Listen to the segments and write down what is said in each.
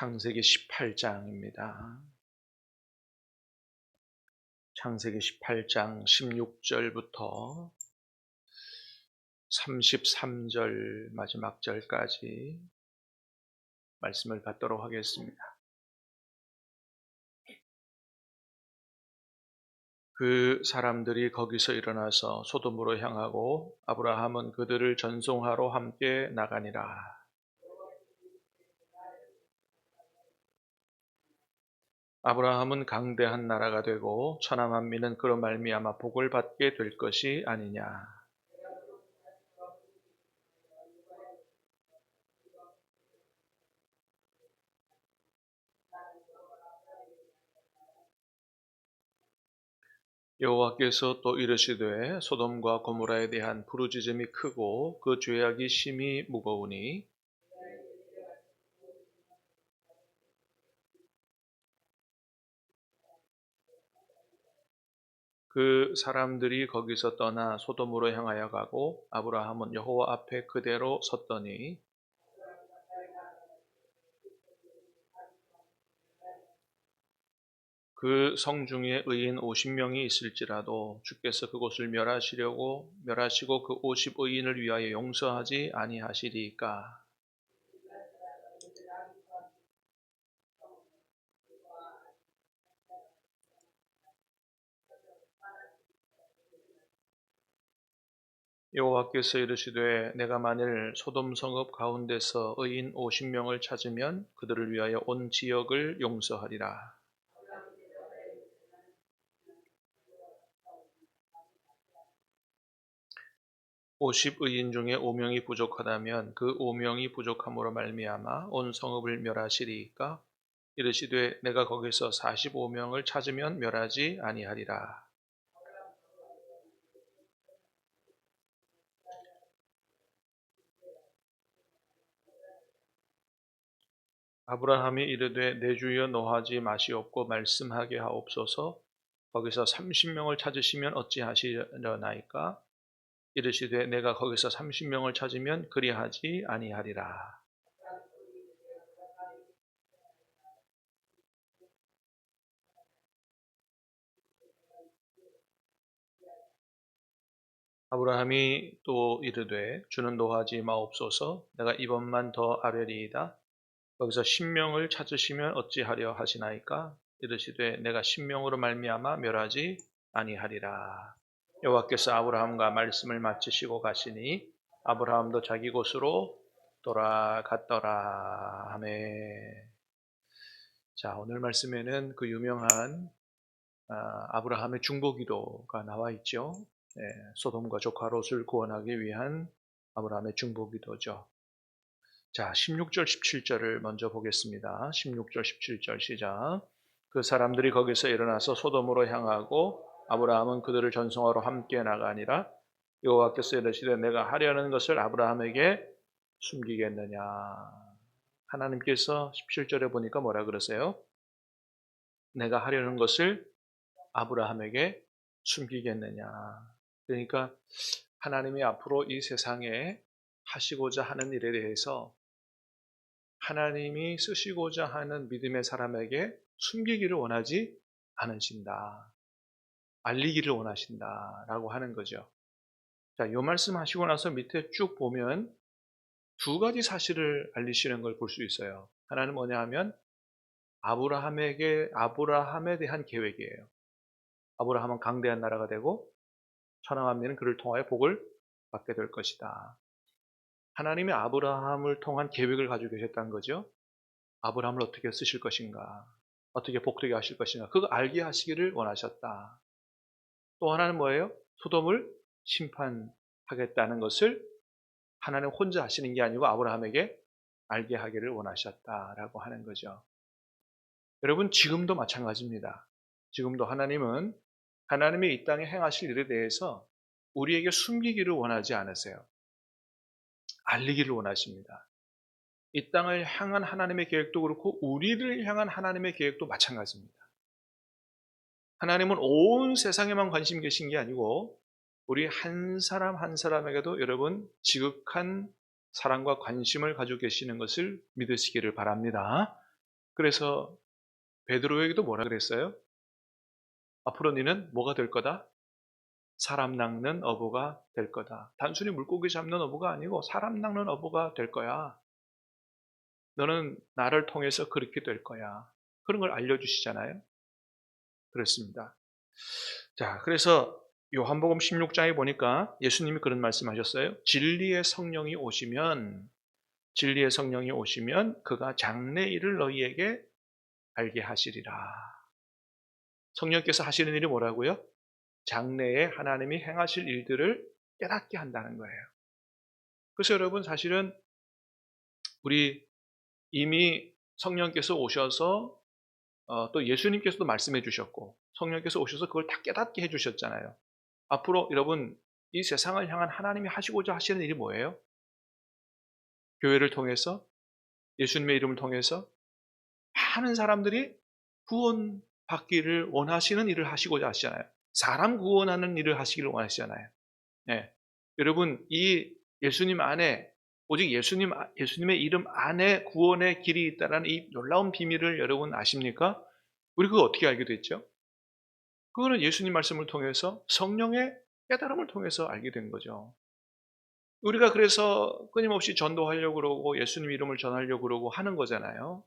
창세기 18장입니다. 창세기 18장 16절부터 33절 마지막 절까지 말씀을 받도록 하겠습니다. 그 사람들이 거기서 일어나서 소돔으로 향하고 아브라함은 그들을 전송하러 함께 나가니라. 아브라함은 강대한 나라가 되고 천하 만민은 그로 말미암아 복을 받게 될 것이 아니냐. 여호와께서 또 이르시되 소돔과 고모라에 대한 부르짖음이 크고 그 죄악이 심히 무거우니 그 사람들이 거기서 떠나 소돔으로 향하여 가고 아브라함은 여호와 앞에 그대로 섰더니 그 성 중에 의인 50명이 있을지라도 주께서 그곳을 멸하시고 그 50의인을 위하여 용서하지 아니하시리까. 여호와께서 이르시되 내가 만일 소돔 성읍 가운데서 의인 50명을 찾으면 그들을 위하여 온 지역을 용서하리라. 오십 의인 중에 5명이 부족하다면 그 5명이 부족함으로 말미암아 온 성읍을 멸하시리이까. 이르시되 내가 거기서 45명을 찾으면 멸하지 아니하리라. 아브라함이 이르되 내 주여 노하지 마시옵고 말씀하게 하옵소서. 거기서 30명을 찾으시면 어찌하시려나이까. 이르시되 내가 거기서 30명을 찾으면 그리하지 아니하리라. 아브라함이 또 이르되 주는 노하지 마옵소서. 내가 이번만 더 아뢰리이다. 거기서 10명을 찾으시면 어찌하려 하시나이까. 이르시되 내가 10명으로 말미암아 멸하지 아니하리라. 여호와께서 아브라함과 말씀을 마치시고 가시니 아브라함도 자기 곳으로 돌아갔더라. 아멘. 자, 오늘 말씀에는 그 유명한 아브라함의 중보기도가 나와 있죠. 소돔과 조카 롯을 구원하기 위한 아브라함의 중보기도죠. 자, 16절 17절을 먼저 보겠습니다. 16절 17절 시작. 그 사람들이 거기서 일어나서 소돔으로 향하고 아브라함은 그들을 전송하러 함께 나가니라. 여호와께서 이르시되 내가 하려는 것을 아브라함에게 숨기겠느냐. 하나님께서 17절에 보니까 뭐라 그러세요? 내가 하려는 것을 아브라함에게 숨기겠느냐. 그러니까 하나님이 앞으로 이 세상에 하시고자 하는 일에 대해서 하나님이 쓰시고자 하는 믿음의 사람에게 숨기기를 원하지 않으신다. 알리기를 원하신다라고 하는 거죠. 자, 이 말씀 하시고 나서 밑에 쭉 보면 두 가지 사실을 알리시는 걸 볼 수 있어요. 하나는 뭐냐 하면 아브라함에 대한 계획이에요. 아브라함은 강대한 나라가 되고 천하 만민은 그를 통하여 복을 받게 될 것이다. 하나님이 아브라함을 통한 계획을 가지고 계셨다는 거죠. 아브라함을 어떻게 쓰실 것인가, 어떻게 복되게 하실 것인가, 그거 알게 하시기를 원하셨다. 또 하나는 뭐예요? 소돔을 심판하겠다는 것을 하나님 혼자 하시는 게 아니고 아브라함에게 알게 하기를 원하셨다라고 하는 거죠. 여러분, 지금도 마찬가지입니다. 지금도 하나님은 하나님의 이 땅에 행하실 일에 대해서 우리에게 숨기기를 원하지 않으세요. 알리기를 원하십니다. 이 땅을 향한 하나님의 계획도 그렇고 우리를 향한 하나님의 계획도 마찬가지입니다. 하나님은 온 세상에만 관심 계신 게 아니고 우리 한 사람 한 사람에게도 여러분 지극한 사랑과 관심을 가지고 계시는 것을 믿으시기를 바랍니다. 그래서 베드로에게도 뭐라 그랬어요? 앞으로 너는 뭐가 될 거다? 사람 낚는 어부가 될 거다. 단순히 물고기 잡는 어부가 아니고 사람 낚는 어부가 될 거야. 너는 나를 통해서 그렇게 될 거야. 그런 걸 알려주시잖아요. 그렇습니다. 자, 그래서 요한복음 16장에 보니까 예수님이 그런 말씀하셨어요. 진리의 성령이 오시면 그가 장래 일을 너희에게 알게 하시리라. 성령께서 하시는 일이 뭐라고요? 장래에 하나님이 행하실 일들을 깨닫게 한다는 거예요. 그래서 여러분 사실은 우리 이미 성령께서 오셔서 또 예수님께서도 말씀해 주셨고 성령께서 오셔서 그걸 다 깨닫게 해 주셨잖아요. 앞으로 여러분 이 세상을 향한 하나님이 하시고자 하시는 일이 뭐예요? 교회를 통해서 예수님의 이름을 통해서 많은 사람들이 구원받기를 원하시는 일을 하시고자 하시잖아요. 사람 구원하는 일을 하시기를 원하시잖아요. 네. 여러분 이 예수님 안에 오직 예수님의 이름 안에 구원의 길이 있다는 이 놀라운 비밀을 여러분 아십니까? 우리 그거 어떻게 알게 됐죠? 그거는 예수님 말씀을 통해서 성령의 깨달음을 통해서 알게 된 거죠. 우리가 그래서 끊임없이 전도하려고 그러고 예수님 이름을 전하려고 그러고 하는 거잖아요.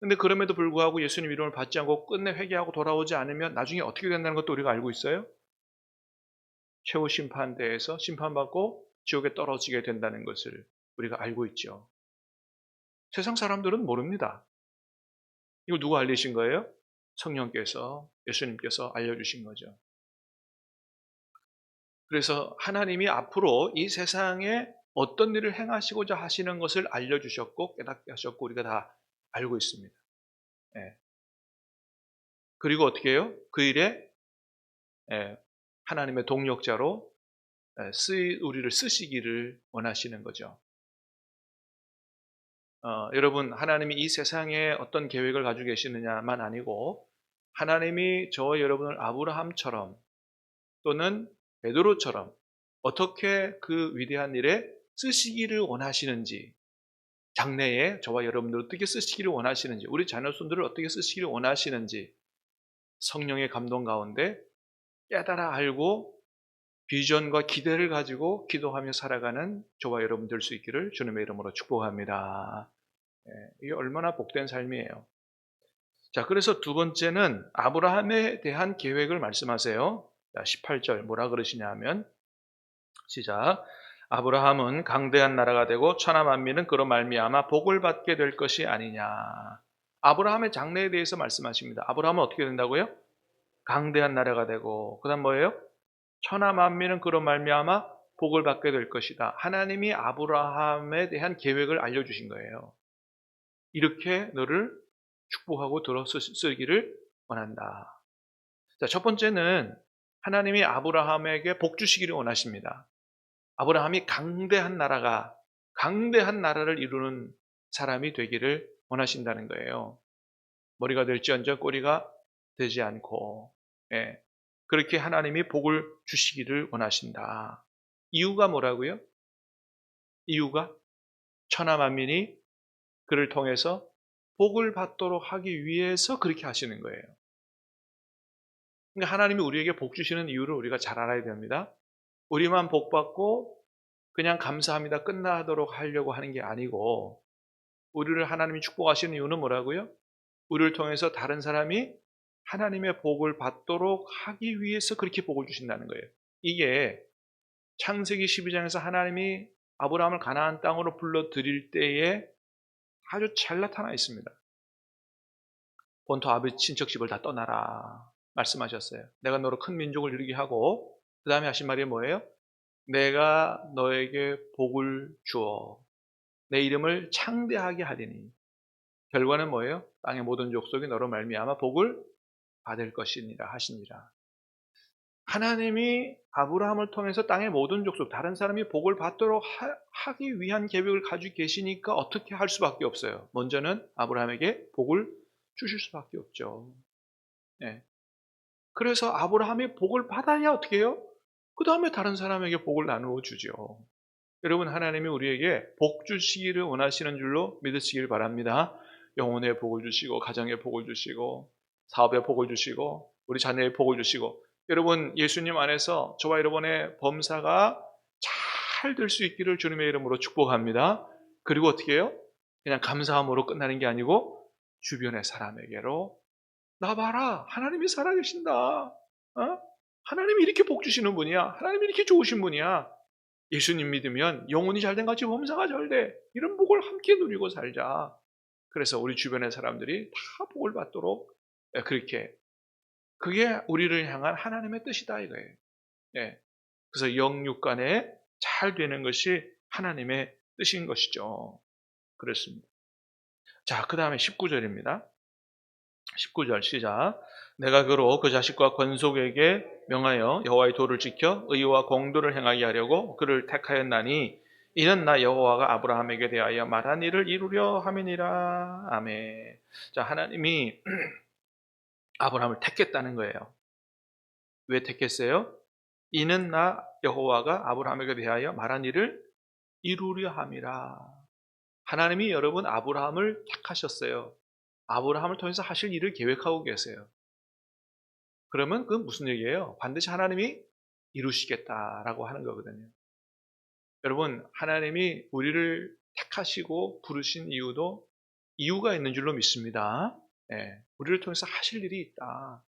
근데 그럼에도 불구하고 예수님 이름을 받지 않고 끝내 회개하고 돌아오지 않으면 나중에 어떻게 된다는 것도 우리가 알고 있어요? 최후 심판대에서 심판받고 지옥에 떨어지게 된다는 것을 우리가 알고 있죠. 세상 사람들은 모릅니다. 이거 누가 알리신 거예요? 성령께서, 예수님께서 알려주신 거죠. 그래서 하나님이 앞으로 이 세상에 어떤 일을 행하시고자 하시는 것을 알려주셨고 깨닫게 하셨고 우리가 다 알고 있습니다. 예. 그리고 어떻게 해요? 그 일에 하나님의 동력자로 우리를 쓰시기를 원하시는 거죠. 여러분 하나님이 이 세상에 어떤 계획을 가지고 계시느냐만 아니고 하나님이 저와 여러분을 아브라함처럼 또는 베드로처럼 어떻게 그 위대한 일에 쓰시기를 원하시는지 장래에 저와 여러분들을 어떻게 쓰시기를 원하시는지 우리 자녀손들을 어떻게 쓰시기를 원하시는지 성령의 감동 가운데 깨달아 알고 비전과 기대를 가지고 기도하며 살아가는 저와 여러분 될 수 있기를 주님의 이름으로 축복합니다. 이게 얼마나 복된 삶이에요. 자, 그래서 두 번째는 아브라함에 대한 계획을 말씀하세요. 18절 뭐라 그러시냐 하면 시작. 아브라함은 강대한 나라가 되고 천하 만민은 그로 말미암아 복을 받게 될 것이 아니냐. 아브라함의 장래에 대해서 말씀하십니다. 아브라함은 어떻게 된다고요? 강대한 나라가 되고 그다음 뭐예요? 천하 만민은 그로 말미암아 복을 받게 될 것이다. 하나님이 아브라함에 대한 계획을 알려주신 거예요. 이렇게 너를 축복하고 들어 쓰기를 원한다. 자, 첫 번째는 하나님이 아브라함에게 복 주시기를 원하십니다. 아브라함이 강대한 나라를 이루는 사람이 되기를 원하신다는 거예요. 머리가 될지언정 꼬리가 되지 않고, 그렇게 하나님이 복을 주시기를 원하신다. 이유가 뭐라고요? 이유가 천하 만민이 그를 통해서 복을 받도록 하기 위해서 그렇게 하시는 거예요. 그러니까 하나님이 우리에게 복 주시는 이유를 우리가 잘 알아야 됩니다. 우리만 복 받고 그냥 감사합니다 끝나도록 하려고 하는 게 아니고 우리를 하나님이 축복하시는 이유는 뭐라고요? 우리를 통해서 다른 사람이 하나님의 복을 받도록 하기 위해서 그렇게 복을 주신다는 거예요. 이게 창세기 12장에서 하나님이 아브라함을 가나안 땅으로 불러들일 때에 아주 잘 나타나 있습니다. 본토 아버지 친척 집을 다 떠나라 말씀하셨어요. 내가 너로 큰 민족을 이루게 하고 그 다음에 하신 말이 뭐예요? 내가 너에게 복을 주어 내 이름을 창대하게 하리니 결과는 뭐예요? 땅의 모든 족속이 너로 말미암아 복을 받을 것이니라 하시니라. 하나님이 아브라함을 통해서 땅의 모든 족속 다른 사람이 복을 받도록 하기 위한 계획을 가지고 계시니까 어떻게 할 수밖에 없어요. 먼저는 아브라함에게 복을 주실 수밖에 없죠. 네. 그래서 아브라함이 복을 받아야 어떻게 해요? 그 다음에 다른 사람에게 복을 나누어 주죠. 여러분 하나님이 우리에게 복 주시기를 원하시는 줄로 믿으시길 바랍니다. 영혼의 복을 주시고 가정의 복을 주시고 사업의 복을 주시고 우리 자녀의 복을 주시고 여러분 예수님 안에서 저와 여러분의 범사가 잘 될 수 있기를 주님의 이름으로 축복합니다. 그리고 어떻게 해요? 그냥 감사함으로 끝나는 게 아니고 주변의 사람에게로 나 봐라 하나님이 살아계신다. 어? 하나님이 이렇게 복 주시는 분이야. 하나님이 이렇게 좋으신 분이야. 예수님 믿으면 영혼이 잘된 같이 범사가 잘돼. 이런 복을 함께 누리고 살자. 그래서 우리 주변의 사람들이 다 복을 받도록 그렇게 그게 우리를 향한 하나님의 뜻이다 이거예요. 예. 그래서 영육간에 잘 되는 것이 하나님의 뜻인 것이죠. 그렇습니다. 자, 그 다음에 19절입니다. 19절 시작. 내가 그로 그 자식과 권속에게 명하여 여호와의 도를 지켜 의와 공도를 행하게 하려고 그를 택하였나니 이는 나 여호와가 아브라함에게 대하여 말한 일을 이루려 함이니라. 아멘. 자, 하나님이 아브라함을 택했다는 거예요. 왜 택했어요? 이는 나 여호와가 아브라함에게 대하여 말한 일을 이루려 함이라. 하나님이 여러분 아브라함을 택하셨어요. 아브라함을 통해서 하실 일을 계획하고 계세요. 그러면 그건 무슨 얘기예요? 반드시 하나님이 이루시겠다라고 하는 거거든요. 여러분 하나님이 우리를 택하시고 부르신 이유도 이유가 있는 줄로 믿습니다. 예, 우리를 통해서 하실 일이 있다.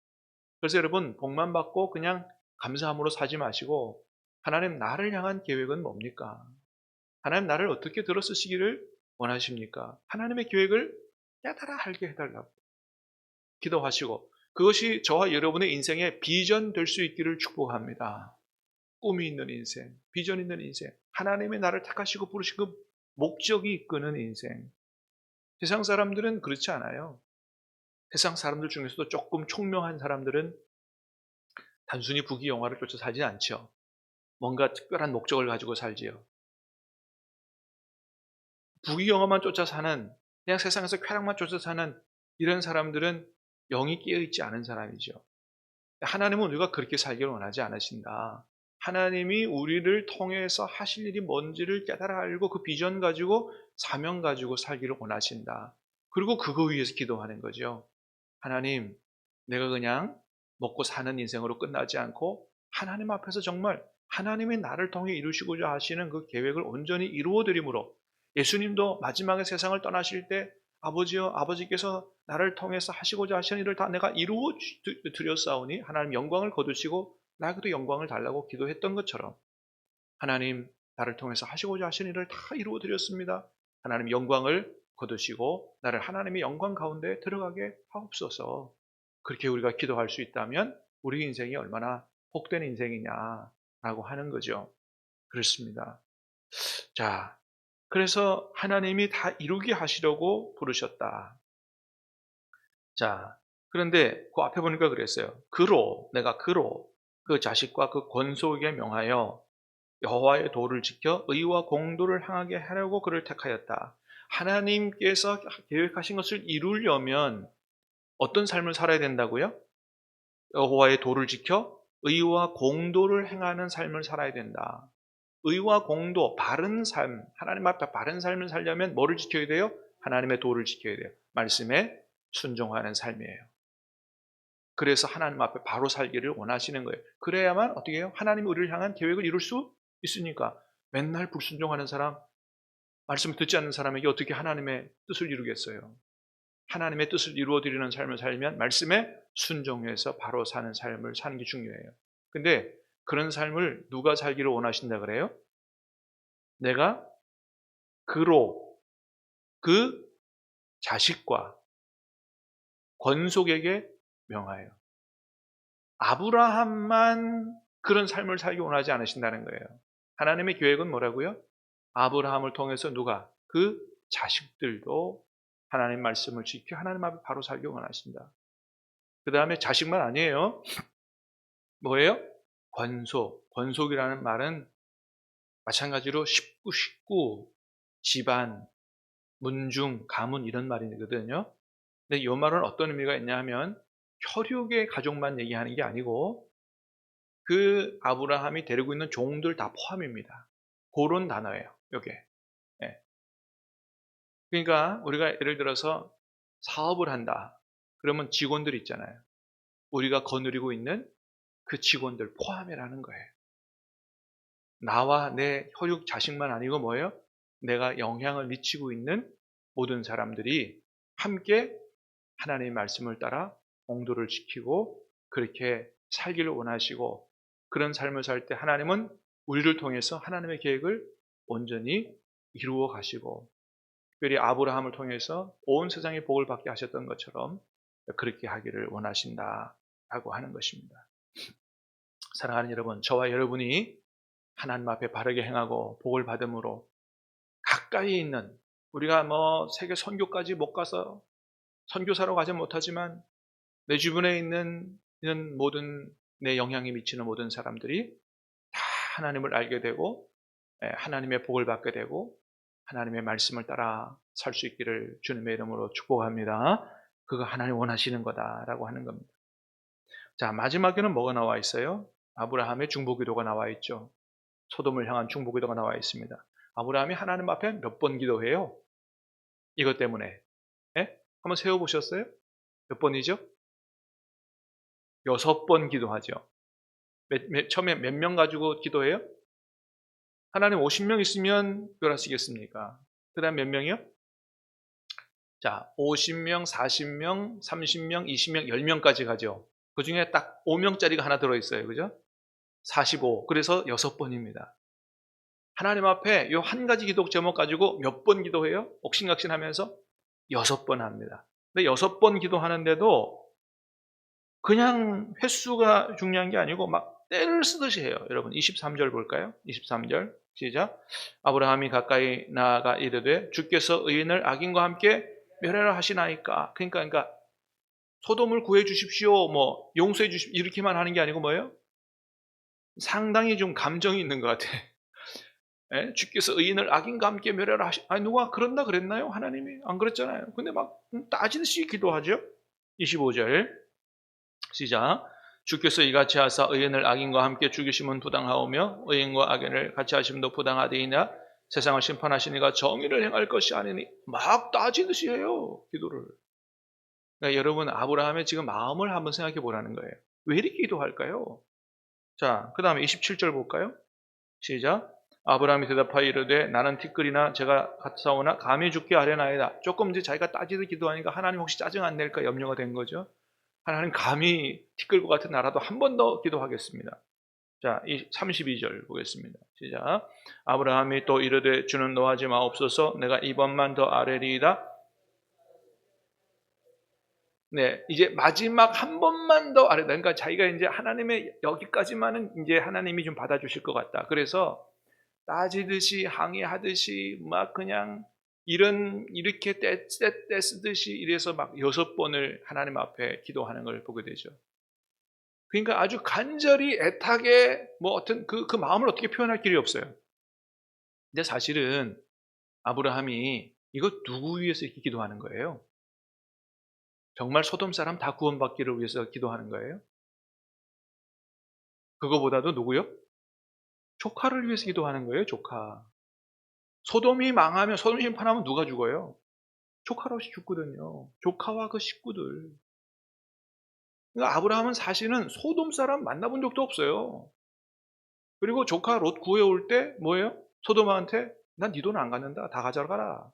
그래서 여러분 복만 받고 그냥 감사함으로 사지 마시고 하나님 나를 향한 계획은 뭡니까? 하나님 나를 어떻게 들어 쓰시기를 원하십니까? 하나님의 계획을 깨달아 알게 해달라고 기도하시고 그것이 저와 여러분의 인생의 비전 될 수 있기를 축복합니다. 꿈이 있는 인생, 비전 있는 인생, 하나님의 나를 택하시고 부르신 그 목적이 이끄는 인생. 세상 사람들은 그렇지 않아요. 세상 사람들 중에서도 조금 총명한 사람들은 단순히 부귀영화를 쫓아 살지 않죠. 뭔가 특별한 목적을 가지고 살지요. 부귀영화만 쫓아 사는, 그냥 세상에서 쾌락만 쫓아 사는 이런 사람들은 영이 깨어있지 않은 사람이죠. 하나님은 우리가 그렇게 살기를 원하지 않으신다. 하나님이 우리를 통해서 하실 일이 뭔지를 깨달아 알고 그 비전 가지고 사명 가지고 살기를 원하신다. 그리고 그거 위해서 기도하는 거죠. 하나님, 내가 그냥 먹고 사는 인생으로 끝나지 않고 하나님 앞에서 정말 하나님이 나를 통해 이루시고자 하시는 그 계획을 온전히 이루어드림으로 예수님도 마지막에 세상을 떠나실 때 아버지여 아버지께서 나를 통해서 하시고자 하시는 일을 다 내가 이루어 드렸사오니 하나님 영광을 거두시고 나에게도 영광을 달라고 기도했던 것처럼 하나님 나를 통해서 하시고자 하시는 일을 다 이루어 드렸습니다. 하나님 영광을 거두시고 나를 하나님의 영광 가운데 들어가게 하옵소서. 그렇게 우리가 기도할 수 있다면 우리 인생이 얼마나 복된 인생이냐라고 하는 거죠. 그렇습니다. 자, 그래서 하나님이 다 이루게 하시려고 부르셨다. 자, 그런데 그 앞에 보니까 그랬어요. 내가 그 자식과 그 권속에게 명하여 여호와의 도를 지켜 의와 공도를 행하게 하려고 그를 택하였다. 하나님께서 계획하신 것을 이루려면 어떤 삶을 살아야 된다고요? 여호와의 도를 지켜 의와 공도를 행하는 삶을 살아야 된다. 의와 공도, 바른 삶, 하나님 앞에 바른 삶을 살려면 뭐를 지켜야 돼요? 하나님의 도를 지켜야 돼요. 말씀에 순종하는 삶이에요. 그래서 하나님 앞에 바로 살기를 원하시는 거예요. 그래야만 어떻게 해요? 하나님이 우리를 향한 계획을 이룰 수 있으니까. 맨날 불순종하는 사람, 말씀을 듣지 않는 사람에게 어떻게 하나님의 뜻을 이루겠어요? 하나님의 뜻을 이루어드리는 삶을 살면 말씀에 순종해서 바로 사는 삶을 사는 게 중요해요. 근데 그런 삶을 누가 살기를 원하신다 그래요? 내가 그 자식과 권속에게 명하여. 아브라함만 그런 삶을 살기 원하지 않으신다는 거예요. 하나님의 계획은 뭐라고요? 아브라함을 통해서 누가? 그 자식들도 하나님 말씀을 지켜 하나님 앞에 바로 살기 원하신다. 그 다음에 자식만 아니에요. 뭐예요? 권속이라는 말은 마찬가지로 식구, 집안, 문중, 가문 이런 말이거든요. 근데 이 말은 어떤 의미가 있냐 하면 혈육의 가족만 얘기하는 게 아니고 그 아브라함이 데리고 있는 종들 다 포함입니다. 그런 단어예요. 이게. 예. 그러니까 우리가 예를 들어서 사업을 한다. 그러면 직원들 있잖아요. 우리가 거느리고 있는 그 직원들 포함이라는 거예요. 나와 내 혈육 자식만 아니고 뭐예요? 내가 영향을 미치고 있는 모든 사람들이 함께 하나님의 말씀을 따라 공도를 지키고 그렇게 살기를 원하시고, 그런 삶을 살 때 하나님은 우리를 통해서 하나님의 계획을 온전히 이루어 가시고, 특별히 아브라함을 통해서 온 세상의 복을 받게 하셨던 것처럼 그렇게 하기를 원하신다라고 하는 것입니다. 사랑하는 여러분, 저와 여러분이 하나님 앞에 바르게 행하고 복을 받음으로 가까이 있는, 우리가 뭐 세계 선교까지 못 가서 선교사로 가지 못하지만 내 주변에 있는 이런 모든, 내 영향이 미치는 모든 사람들이 다 하나님을 알게 되고 하나님의 복을 받게 되고 하나님의 말씀을 따라 살 수 있기를 주님의 이름으로 축복합니다. 그거 하나님 원하시는 거다라고 하는 겁니다. 자, 마지막에는 뭐가 나와 있어요? 아브라함의 중보기도가 나와 있죠. 소돔을 향한 중보기도가 나와 있습니다. 아브라함이 하나님 앞에 몇 번 기도해요? 이것 때문에. 예? 한번 세워보셨어요? 몇 번이죠? 6번 기도하죠. 처음에 몇 명 가지고 기도해요? 하나님 50명 있으면 멸하시겠습니까? 그 다음 몇 명이요? 자, 50명, 40명, 30명, 20명, 10명까지 가죠. 그 중에 딱 5명짜리가 하나 들어있어요. 그죠? 45. 그래서 6번입니다. 하나님 앞에 이 한 가지 기도 제목 가지고 몇 번 기도해요? 옥신각신 하면서 6번 합니다. 근데 6번 기도하는데도 그냥 횟수가 중요한 게 아니고 막 때를 쓰듯이 해요. 여러분 23절 볼까요? 23절 시작. 아브라함이 가까이 나아가 이르되 주께서 의인을 악인과 함께 멸하라 하시나이까. 그러니까 소돔을 구해 주십시오, 뭐 용서해 주십시오 이렇게만 하는 게 아니고 뭐예요? 상당히 좀 감정이 있는 것 같아. 예? 주께서 의인을 악인과 함께 멸하라 하시. 아니 누가 그런다 그랬나요? 하나님이 안 그랬잖아요. 근데 막 따지듯이 기도하죠. 25절 시작. 주께서 이같이 하사 의인을 악인과 함께 죽이심은 부당하오며 의인과 악인을 같이 하심도 부당하되이나 세상을 심판하시니가 정의를 행할 것이 아니니. 막 따지듯이 해요, 기도를. 그러니까 여러분, 아브라함의 지금 마음을 한번 생각해 보라는 거예요. 왜 이렇게 기도할까요? 자, 그 다음에 27절 볼까요? 시작. 아브라함이 대답하여 이르되 나는 티끌이나 제가 같사오나 감히 죽게 하려나이다. 조금 이제 자기가 따지듯 기도하니까 하나님 혹시 짜증 안 낼까 염려가 된 거죠. 하나님 감히 티끌과 같은 나라도 한 번 더 기도하겠습니다. 자, 32절 보겠습니다. 시작. 아브라함이 또 이르되 주는 노하지 마옵소서. 내가 이번만 더 아뢰리이다. 네, 이제 마지막 한 번만 더 아뢰다. 그러니까 자기가 이제 하나님의 여기까지만은 이제 하나님이 좀 받아주실 것 같다. 그래서 따지듯이 항의하듯이 막 그냥 이렇게 떼쓰듯이 이래서 막 6번을 하나님 앞에 기도하는 걸 보게 되죠. 그러니까 아주 간절히 애타게 뭐 어떤 그 마음을 어떻게 표현할 길이 없어요. 근데 사실은 아브라함이 이거 누구 위해서 이렇게 기도하는 거예요? 정말 소돔 사람 다 구원받기를 위해서 기도하는 거예요? 그거보다도 누구요? 조카를 위해서 기도하는 거예요, 조카. 소돔이 망하면, 소돔 심판하면 누가 죽어요? 조카로서 죽거든요. 조카와 그 식구들. 그러니까 아브라함은 사실은 소돔 사람 만나본 적도 없어요. 그리고 조카 롯 구해올 때 뭐예요? 소돔한테 난 네 돈 안 갖는다. 다 가져가라.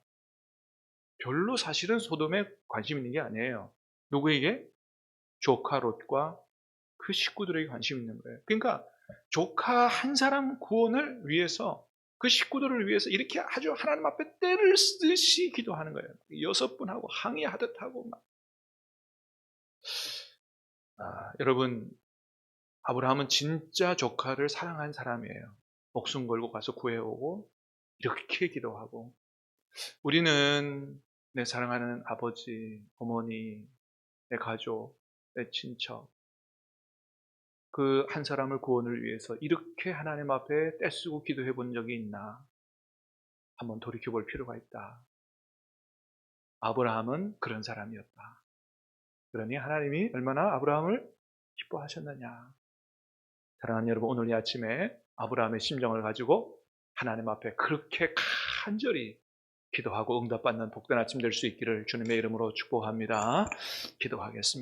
별로 사실은 소돔에 관심 있는 게 아니에요. 누구에게? 조카 롯과 그 식구들에게 관심 있는 거예요. 그러니까 조카 한 사람 구원을 위해서, 그 식구들을 위해서 이렇게 아주 하나님 앞에 때를 쓰듯이 기도하는 거예요. 6번 하고 항의하듯 하고 막. 여러분, 아브라함은 진짜 조카를 사랑한 사람이에요. 목숨 걸고 가서 구해오고 이렇게 기도하고. 우리는 내 사랑하는 아버지, 어머니, 내 가족, 내 친척, 그 한 사람을 구원을 위해서 이렇게 하나님 앞에 떼쓰고 기도해 본 적이 있나? 한번 돌이켜 볼 필요가 있다. 아브라함은 그런 사람이었다. 그러니 하나님이 얼마나 아브라함을 기뻐하셨느냐. 사랑하는 여러분, 오늘 이 아침에 아브라함의 심정을 가지고 하나님 앞에 그렇게 간절히 기도하고 응답받는 복된 아침 될 수 있기를 주님의 이름으로 축복합니다. 기도하겠습니다.